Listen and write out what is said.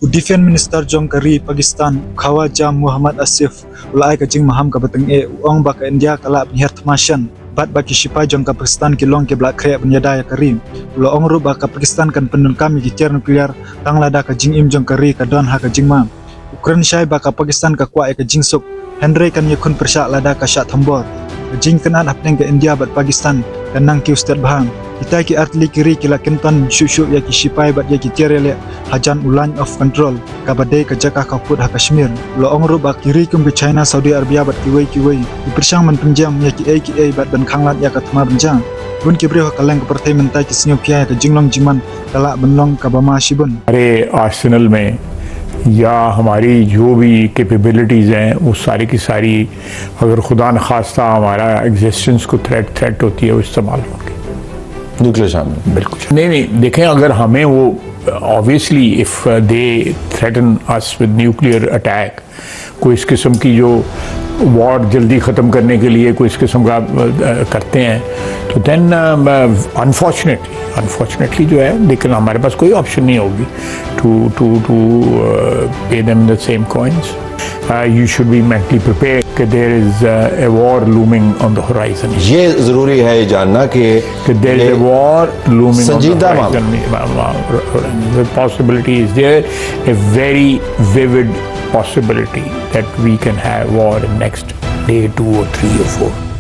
Defense Minister John Kerry Pakistan Khawa Jam Muhammad Asif ulai ka jing maham ka bateng uang baka India kala penyer tmashan bat baki sipai jong ka Pakistan ki long ke blak kre penyada ya Kerry lo ong ru baka Pakistan kan penun kami ki cer nuklear tang lada ka jing im jong Kerry ka don ha ka jing ma Ukraine syai baka Pakistan ka kwa ka jing suk Henry kan yakun persyak lada ka syak thambor jing kenat hapneng ke India bat Pakistan kan nang ki ustad bahang kita ki artli kiri kila kentan syuk ya ki sipai bat ya ki terele hajan ulan of control ka badai ka jaka ka put ha Kashmir lo ong ru bak kiri kum ke China Saudi Arabia bat kiwei di persang man penjam ya ki bat ban khanglat ya ka thma benjang bun ki bre ka leng ka pertai mentai ki snyo pia ka jinglong jiman kala benlong ka bama shibun हमारे आर्सेनल में या हमारी जो भी कैपेबिलिटीज़ हैं वो सारी की सारी अगर खुदा न खास्ता हमारा एग्जिस्टेंस को थ्रेट होती है वो इस्तेमाल होंगे न्यूक्लियर शामिल बिल्कुल नहीं देखें अगर हमें वो obviously if they threaten us with nuclear attack कोई इस किस्म की जो वॉर जल्दी ख़त्म करने के लिए कोई इस किस्म का करते हैं तो देन अनफॉर्चुनेटली जो है लेकिन हमारे पास कोई ऑप्शन नहीं होगी to pay them the same coins you should be mentally prepared that there is a war looming on the horizon. ये ज़रूरी है ये जानना कि there is a war looming on the संजीदा horizon. The possibility is there, a very vivid possibility that we can have war in next day, 2 or 3 or 4.